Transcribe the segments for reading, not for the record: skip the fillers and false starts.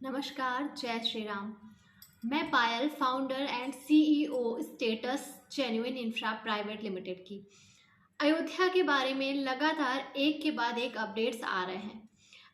नमस्कार, जय श्री राम। मैं Payal, founder and CEO status genuine infra private limited की। अयोध्या के बारे में लगातार एक के बाद एक अपडेट्स आ रहे हैं।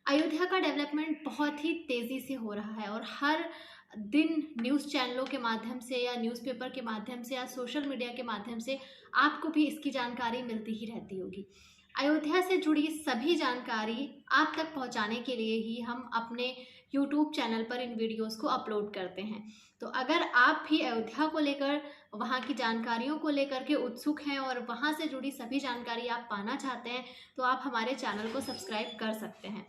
अयोध्या का डेवलपमेंट बहुत ही तेज़ी से हो रहा है और हर दिन न्यूज़ चैनलों के माध्यम से या न्यूज़पेपर के माध्यम से या सोशल मीडिया के माध्यम से आपको भी इसकी जानकारी मिलती ही रहती होगी। अयोध्या से जुड़ी सभी जानकारी आप तक पहुंचाने के लिए ही हम अपने यूट्यूब चैनल पर इन वीडियोस को अपलोड करते हैं। तो अगर आप भी अयोध्या को लेकर, वहां की जानकारियों को लेकर के उत्सुक हैं और वहां से जुड़ी सभी जानकारी आप पाना चाहते हैं तो आप हमारे चैनल को सब्सक्राइब कर सकते हैं।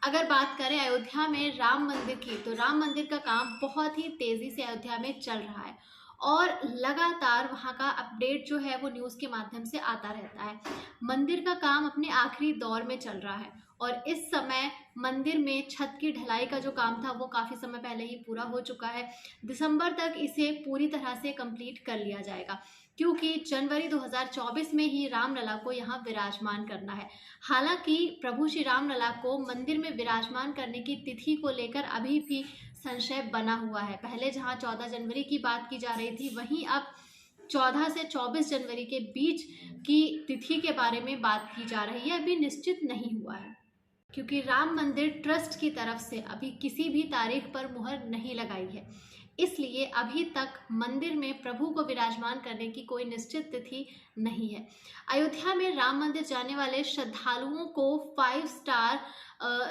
अगर बात करें अयोध्या में राम मंदिर की, तो राम मंदिर का काम बहुत ही तेज़ी से अयोध्या में चल रहा है और लगातार वहाँ का अपडेट जो है वो न्यूज़ के माध्यम से आता रहता है। मंदिर का काम अपने आखिरी दौर में चल रहा है और इस समय मंदिर में छत की ढलाई का जो काम था वो काफ़ी समय पहले ही पूरा हो चुका है। दिसंबर तक इसे पूरी तरह से कंप्लीट कर लिया जाएगा क्योंकि जनवरी 2024 में ही रामलला को यहाँ विराजमान करना है। हालांकि प्रभु श्री रामलला को मंदिर में विराजमान करने की तिथि को लेकर अभी भी संशय बना हुआ है। पहले जहाँ 14 जनवरी की बात की जा रही थी, वहीं अब 14 से 24 जनवरी के बीच की तिथि के बारे में बात की जा रही है। अभी निश्चित नहीं हुआ है क्योंकि राम मंदिर ट्रस्ट की तरफ से अभी किसी भी तारीख पर मुहर नहीं लगाई है, इसलिए अभी तक मंदिर में प्रभु को विराजमान करने की कोई निश्चित तिथि नहीं है। अयोध्या में राम मंदिर जाने वाले श्रद्धालुओं को 5 स्टार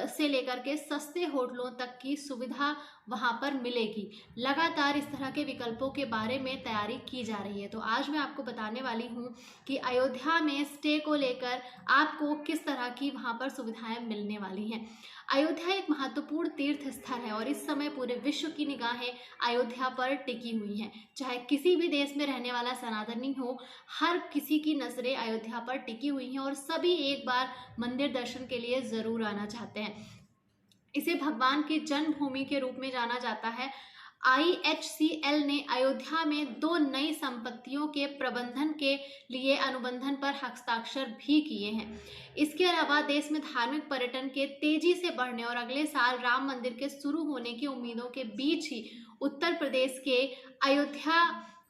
से लेकर के सस्ते होटलों तक की सुविधा वहां पर मिलेगी। लगातार इस तरह के विकल्पों के बारे में तैयारी की जा रही है। तो आज मैं आपको बताने वाली हूँ कि अयोध्या में स्टे को लेकर आपको किस तरह की वहां पर सुविधाएं मिलने वाली हैं। अयोध्या एक महत्वपूर्ण तीर्थ स्थल है और इस समय पूरे विश्व की निगाहें अयोध्या पर टिकी हुई हैं। चाहे किसी भी देश में रहने वाला सनातनी हो, हर किसी की नजरें अयोध्या पर टिकी हुई हैं और सभी एक बार मंदिर दर्शन के लिए जरूर आना चाहते हैं। इसे भगवान की जन्मभूमि के रूप में जाना जाता है। IHCL ने अयोध्या में 2 नई संपत्तियों के प्रबंधन के लिए अनुबंधन पर हस्ताक्षर भी किए हैं। इसके अलावा देश में धार्मिक पर्यटन के तेजी से बढ़ने और अगले साल राम मंदिर के शुरू होने की उम्मीदों के बीच ही उत्तर प्रदेश के अयोध्या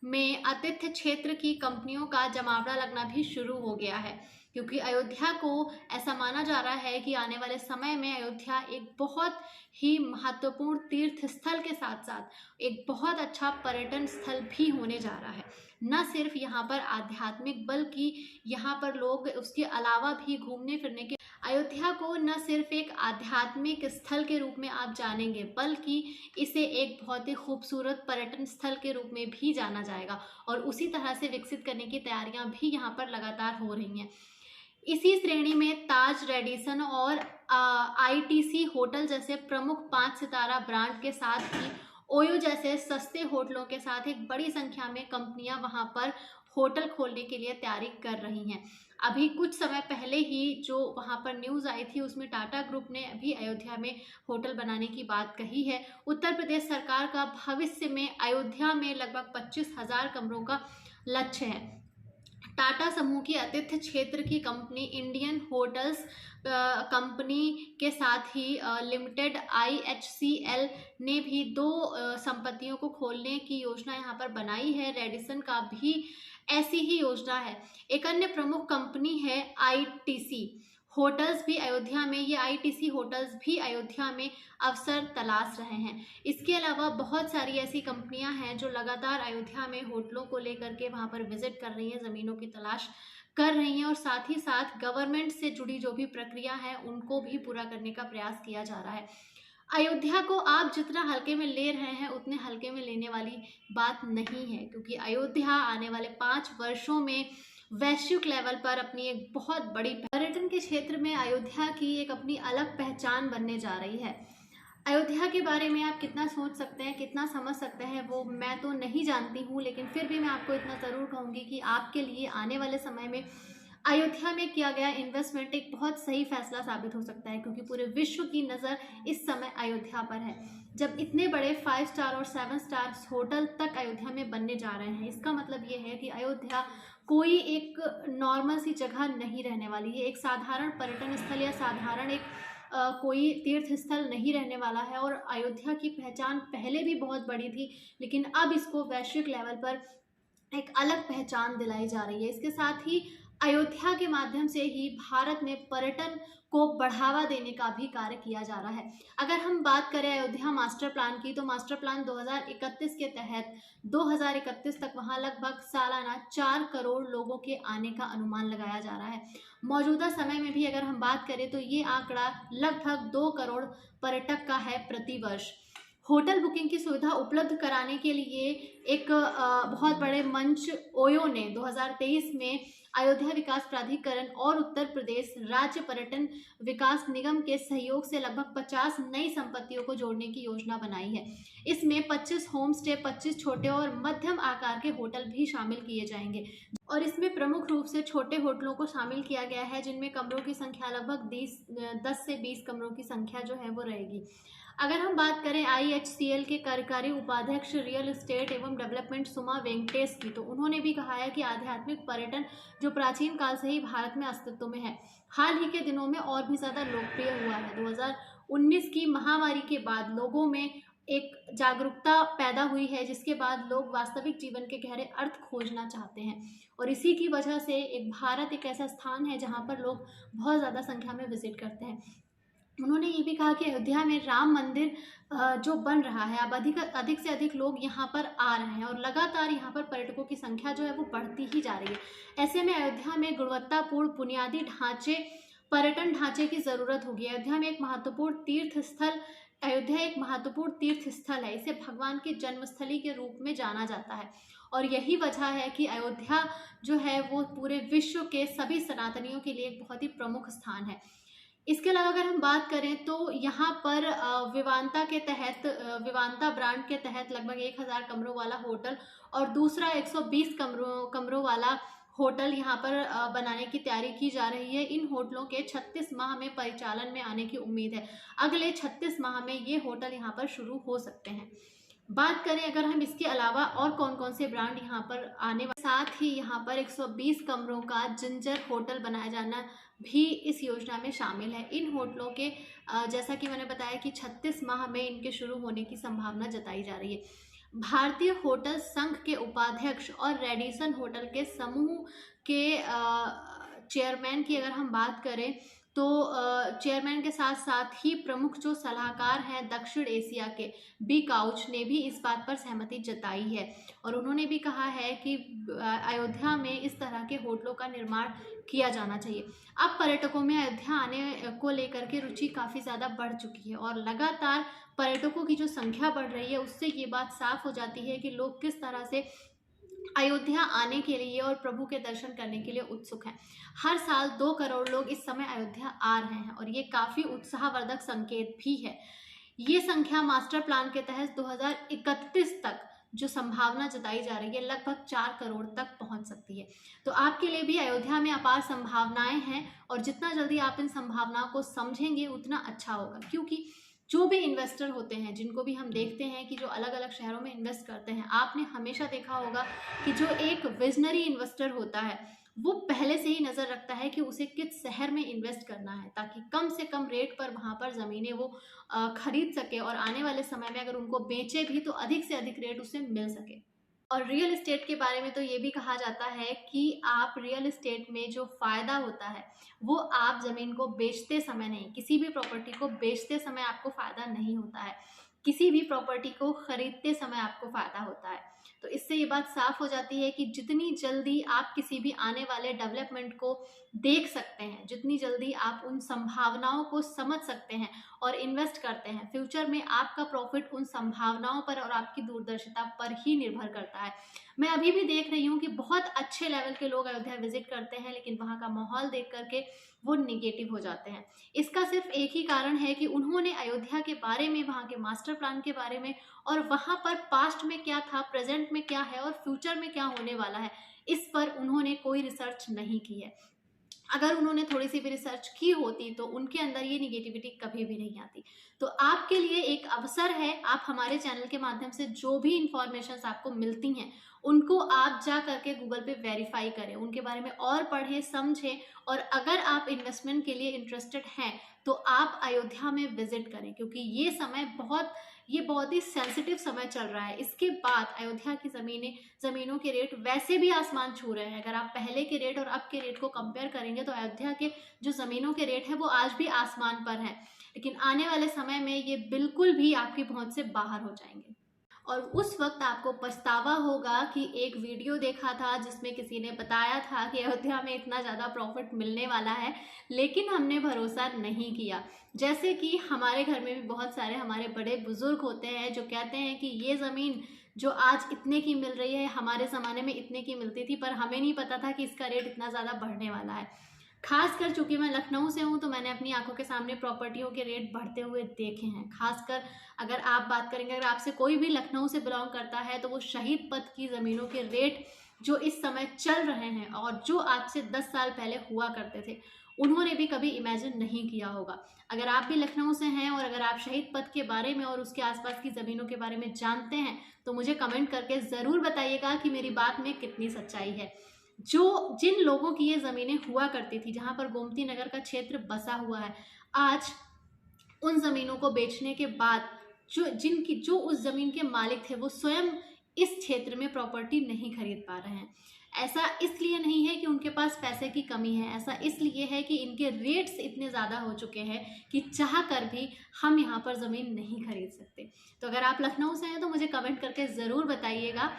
में आतिथ्य क्षेत्र की कंपनियों का जमावड़ा लगना भी शुरू हो गया है क्योंकि अयोध्या को ऐसा माना जा रहा है कि आने वाले समय में अयोध्या एक बहुत ही महत्वपूर्ण तीर्थ स्थल के साथ साथ एक बहुत अच्छा पर्यटन स्थल भी होने जा रहा है। न सिर्फ यहाँ पर आध्यात्मिक बल्कि यहाँ पर लोग उसके अलावा भी घूमने फिरने के अयोध्या को न सिर्फ एक आध्यात्मिक स्थल के रूप में आप जानेंगे बल्कि इसे एक बहुत ही खूबसूरत पर्यटन स्थल के रूप में भी जाना जाएगा और उसी तरह से विकसित करने की तैयारियां भी यहाँ पर लगातार हो रही हैं। इसी श्रेणी में ताज, रेडिसन और ITC होटल जैसे प्रमुख 5 सितारा ब्रांड के साथ ही ओयो जैसे सस्ते होटलों के साथ एक बड़ी संख्या में कंपनियां वहां पर होटल खोलने के लिए तैयारी कर रही हैं। अभी कुछ समय पहले ही जो वहां पर न्यूज़ आई थी उसमें टाटा ग्रुप ने अभी अयोध्या में होटल बनाने की बात कही है। उत्तर प्रदेश सरकार का भविष्य में अयोध्या में लगभग 25,000 कमरों का लक्ष्य है। टाटा समूह की आतिथ्य क्षेत्र की कंपनी इंडियन होटल्स कंपनी के साथ ही लिमिटेड IHCL ने भी 2 संपत्तियों को खोलने की योजना यहाँ पर बनाई है। रेडिसन का भी ऐसी ही योजना है। एक अन्य प्रमुख कंपनी है ITC होटल्स भी अयोध्या में, ये ITC होटल्स भी अयोध्या में अवसर तलाश रहे हैं। इसके अलावा बहुत सारी ऐसी कंपनियां हैं जो लगातार अयोध्या में होटलों को लेकर के वहां पर विजिट कर रही हैं, ज़मीनों की तलाश कर रही हैं और साथ ही साथ गवर्नमेंट से जुड़ी जो भी प्रक्रिया है उनको भी पूरा करने का प्रयास किया जा रहा है। अयोध्या को आप जितना हल्के में ले रहे हैं उतने हल्के में लेने वाली बात नहीं है क्योंकि अयोध्या आने वाले 5 वर्षों में वैश्विक लेवल पर अपनी एक बहुत बड़ी पर्यटन के क्षेत्र में अयोध्या की एक अपनी अलग पहचान बनने जा रही है। अयोध्या के बारे में आप कितना सोच सकते हैं, कितना समझ सकते हैं वो मैं तो नहीं जानती हूँ, लेकिन फिर भी मैं आपको इतना ज़रूर कहूँगी कि आपके लिए आने वाले समय में अयोध्या में किया गया इन्वेस्टमेंट एक बहुत सही फैसला साबित हो सकता है क्योंकि पूरे विश्व की नज़र इस समय अयोध्या पर है। जब इतने बड़े 5 स्टार और 7 स्टार होटल तक अयोध्या में बनने जा रहे हैं, इसका मतलब ये है कि अयोध्या कोई एक नॉर्मल सी जगह नहीं रहने वाली है। एक साधारण पर्यटन स्थल या साधारण एक कोई तीर्थ स्थल नहीं रहने वाला है। और अयोध्या की पहचान पहले भी बहुत बड़ी थी, लेकिन अब इसको वैश्विक लेवल पर एक अलग पहचान दिलाई जा रही है। इसके साथ ही अयोध्या के माध्यम से ही भारत में पर्यटन को बढ़ावा देने का भी कार्य किया जा रहा है। अगर हम बात करें अयोध्या मास्टर प्लान की, तो मास्टर प्लान 2031 के तहत 2031 तक वहां लगभग सालाना 4 करोड़ लोगों के आने का अनुमान लगाया जा रहा है। मौजूदा समय में भी अगर हम बात करें तो ये आंकड़ा लगभग 2 करोड़ पर्यटक का है प्रति वर्ष। होटल बुकिंग की सुविधा उपलब्ध कराने के लिए एक बहुत बड़े मंच ओयो ने 2023 में अयोध्या विकास प्राधिकरण और उत्तर प्रदेश राज्य पर्यटन विकास निगम के सहयोग से लगभग 50 नई संपत्तियों को जोड़ने की योजना बनाई है। इसमें 25 होम स्टे, 25 छोटे और मध्यम आकार के होटल भी शामिल किए जाएंगे। और इसमें प्रमुख रूप से छोटे होटलों को शामिल किया गया है, जिनमें कमरों की संख्या लगभग 10 से 20 कमरों की संख्या जो है वो रहेगी। अगर हम बात करें IHCL के कार्यकारी उपाध्यक्ष रियल एस्टेट एवं डेवलपमेंट सुमा वेंकटेश की, तो उन्होंने भी कहा है कि आध्यात्मिक पर्यटन जो प्राचीन काल से ही भारत में अस्तित्व में है, हाल ही के दिनों में और भी ज़्यादा लोकप्रिय हुआ है। 2019 की महामारी के बाद लोगों में एक जागरूकता पैदा हुई है, जिसके बाद लोग वास्तविक जीवन के गहरे अर्थ खोजना चाहते हैं। और इसी की वजह से भारत एक ऐसा स्थान है जहाँ पर लोग बहुत ज़्यादा संख्या में विजिट करते हैं। उन्होंने ये भी कहा कि अयोध्या में राम मंदिर जो बन रहा है, अब अधिक से अधिक लोग यहाँ पर आ रहे हैं और लगातार यहाँ पर पर्यटकों की संख्या जो है वो बढ़ती ही जा रही है। ऐसे में अयोध्या में गुणवत्तापूर्ण बुनियादी ढांचे, पर्यटन ढांचे की ज़रूरत होगी। अयोध्या एक महत्वपूर्ण तीर्थ स्थल है। इसे भगवान की जन्मस्थली के रूप में जाना जाता है और यही वजह है कि अयोध्या जो है वो पूरे विश्व के सभी सनातनियों के लिए एक बहुत ही प्रमुख स्थान है। इसके अलावा अगर हम बात करें तो यहाँ पर विवांता ब्रांड के तहत लगभग 1000 कमरों वाला होटल और दूसरा 120 कमरों वाला होटल यहाँ पर बनाने की तैयारी की जा रही है। इन होटलों के 36 माह में परिचालन में आने की उम्मीद है। अगले 36 माह में ये होटल यहाँ पर शुरू हो सकते हैं। बात करें अगर हम इसके अलावा और कौन कौन से ब्रांड यहाँ पर आने वाले, साथ ही यहाँ पर 120 कमरों का जिंजर होटल बनाया जाना भी इस योजना में शामिल है। इन होटलों के जैसा कि मैंने बताया कि 36 माह में इनके शुरू होने की संभावना जताई जा रही है। भारतीय होटल संघ के उपाध्यक्ष और रेडिसन होटल के समूह के चेयरमैन की अगर हम बात करें तो चेयरमैन के साथ साथ ही प्रमुख जो सलाहकार हैं दक्षिण एशिया के बी काउच ने भी इस बात पर सहमति जताई है और उन्होंने भी कहा है कि अयोध्या में इस तरह के होटलों का निर्माण किया जाना चाहिए। अब पर्यटकों में अयोध्या आने को लेकर के रुचि काफ़ी ज़्यादा बढ़ चुकी है और लगातार पर्यटकों की जो संख्या बढ़ रही है उससे ये बात साफ हो जाती है कि लोग किस तरह से अयोध्या आने के लिए और प्रभु के दर्शन करने के लिए उत्सुक हैं। हर साल 2 करोड़ लोग इस समय अयोध्या आ रहे हैं और ये काफ़ी उत्साहवर्धक संकेत भी है। ये संख्या मास्टर प्लान के तहत 2031 तक जो संभावना जताई जा रही है लगभग 4 करोड़ तक पहुंच सकती है। तो आपके लिए भी अयोध्या में अपार संभावनाएं हैं और जितना जल्दी आप इन संभावनाओं को समझेंगे उतना अच्छा होगा, क्योंकि जो भी इन्वेस्टर होते हैं, जिनको भी हम देखते हैं कि जो अलग अलग शहरों में इन्वेस्ट करते हैं, आपने हमेशा देखा होगा कि जो एक विजनरी इन्वेस्टर होता है वो पहले से ही नज़र रखता है कि उसे किस शहर में इन्वेस्ट करना है ताकि कम से कम रेट पर वहाँ पर ज़मीनें वो खरीद सके और आने वाले समय में अगर उनको बेचे भी तो अधिक से अधिक रेट उसे मिल सके। और रियल एस्टेट के बारे में तो ये भी कहा जाता है कि आप रियल एस्टेट में जो फ़ायदा होता है वो आप ज़मीन को बेचते समय नहीं, किसी भी प्रॉपर्टी को बेचते समय आपको फ़ायदा नहीं होता है, किसी भी प्रॉपर्टी को ख़रीदते समय आपको फ़ायदा होता है। तो इससे ये बात साफ हो जाती है कि जितनी जल्दी आप किसी भी आने वाले डेवलपमेंट को देख सकते हैं, जितनी जल्दी आप उन संभावनाओं को समझ सकते हैं और इन्वेस्ट करते हैं, फ्यूचर में आपका प्रॉफिट उन संभावनाओं पर और आपकी दूरदर्शिता पर ही निर्भर करता है। मैं अभी भी देख रही हूँ कि बहुत अच्छे लेवल के लोग अयोध्या विजिट करते हैं, लेकिन वहाँ का माहौल देख करके वो निगेटिव हो जाते हैं। इसका सिर्फ एक ही कारण है कि उन्होंने अयोध्या के बारे में, वहाँ के मास्टर प्लान के बारे में और वहाँ पर पास्ट में क्या था, प्रेजेंट में क्या है और फ्यूचर में क्या होने वाला है, इस पर उन्होंने कोई रिसर्च नहीं की है। अगर उन्होंने थोड़ी सी भी रिसर्च की होती तो उनके अंदर ये निगेटिविटी कभी भी नहीं आती। तो आपके लिए एक अवसर है, आप हमारे चैनल के माध्यम से जो भी इंफॉर्मेशन आपको मिलती हैं उनको आप जा करके गूगल पे वेरीफाई करें, उनके बारे में और पढ़ें समझें, और अगर आप इन्वेस्टमेंट के लिए इंटरेस्टेड हैं तो आप अयोध्या में विजिट करें, क्योंकि ये समय बहुत ही सेंसिटिव समय चल रहा है। इसके बाद अयोध्या की ज़मीनों के रेट वैसे भी आसमान छू रहे हैं। अगर आप पहले के रेट और अब के रेट को कंपेयर करेंगे तो अयोध्या के जो ज़मीनों के रेट है वो आज भी आसमान पर हैं, लेकिन आने वाले समय में ये बिल्कुल भी आपकी पहुंच से बाहर हो जाएंगे। और उस वक्त आपको पछतावा होगा कि एक वीडियो देखा था जिसमें किसी ने बताया था कि अयोध्या में इतना ज़्यादा प्रॉफिट मिलने वाला है, लेकिन हमने भरोसा नहीं किया। जैसे कि हमारे घर में भी बहुत सारे हमारे बड़े बुजुर्ग होते हैं जो कहते हैं कि ये ज़मीन जो आज इतने की मिल रही है हमारे ज़माने में इतने की मिलती थी, पर हमें नहीं पता था कि इसका रेट इतना ज़्यादा बढ़ने वाला है। खासकर चूंकि मैं लखनऊ से हूँ तो मैंने अपनी आंखों के सामने प्रॉपर्टियों के रेट बढ़ते हुए देखे हैं। खासकर अगर आप बात करेंगे, अगर आपसे कोई भी लखनऊ से बिलोंग करता है तो वो शहीद पथ की ज़मीनों के रेट जो इस समय चल रहे हैं और जो आज से 10 साल पहले हुआ करते थे, उन्होंने भी कभी इमेजिन नहीं किया होगा। अगर आप भी लखनऊ से हैं और अगर आप शहीद पथ के बारे में और उसके आसपास की ज़मीनों के बारे में जानते हैं तो मुझे कमेंट करके ज़रूर बताइएगा कि मेरी बात में कितनी सच्चाई है। जिन लोगों की ये ज़मीनें हुआ करती थी, जहाँ पर गोमती नगर का क्षेत्र बसा हुआ है, आज उन ज़मीनों को बेचने के बाद जो उस ज़मीन के मालिक थे वो स्वयं इस क्षेत्र में प्रॉपर्टी नहीं खरीद पा रहे हैं। ऐसा इसलिए नहीं है कि उनके पास पैसे की कमी है, ऐसा इसलिए है कि इनके रेट्स इतने ज़्यादा हो चुके हैं कि चाह कर भी हम यहाँ पर ज़मीन नहीं खरीद सकते। तो अगर आप लखनऊ से हैं तो मुझे कमेंट करके ज़रूर बताइएगा।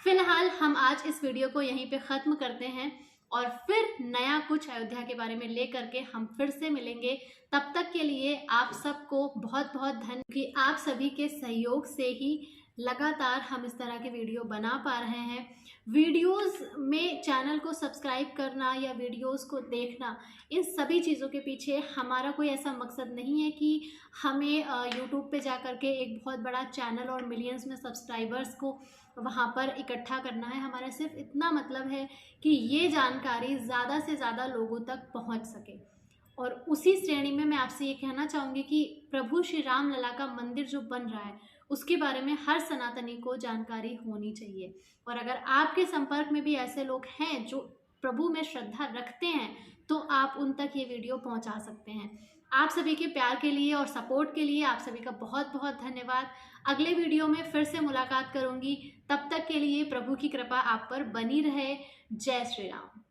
फिलहाल हम आज इस वीडियो को यहीं पे ख़त्म करते हैं और फिर नया कुछ अयोध्या के बारे में लेकर के हम फिर से मिलेंगे। तब तक के लिए आप सबको बहुत बहुत धन्यवाद कि आप सभी के सहयोग से ही लगातार हम इस तरह के वीडियो बना पा रहे हैं। वीडियोस में चैनल को सब्सक्राइब करना या वीडियोस को देखना, इन सभी चीज़ों के पीछे हमारा कोई ऐसा मकसद नहीं है कि हमें यूट्यूब पे जा कर के एक बहुत बड़ा चैनल और मिलियंस में सब्सक्राइबर्स को वहाँ पर इकट्ठा करना है। हमारा सिर्फ इतना मतलब है कि ये जानकारी ज़्यादा से ज़्यादा लोगों तक पहुँच सके। और उसी श्रेणी में मैं आपसे ये कहना चाहूँगी कि प्रभु श्री राम लला का मंदिर जो बन रहा है उसके बारे में हर सनातनी को जानकारी होनी चाहिए। और अगर आपके संपर्क में भी ऐसे लोग हैं जो प्रभु में श्रद्धा रखते हैं तो आप उन तक ये वीडियो पहुंचा सकते हैं। आप सभी के प्यार के लिए और सपोर्ट के लिए आप सभी का बहुत बहुत धन्यवाद। अगले वीडियो में फिर से मुलाकात करूंगी, तब तक के लिए प्रभु की कृपा आप पर बनी रहे। जय श्री राम।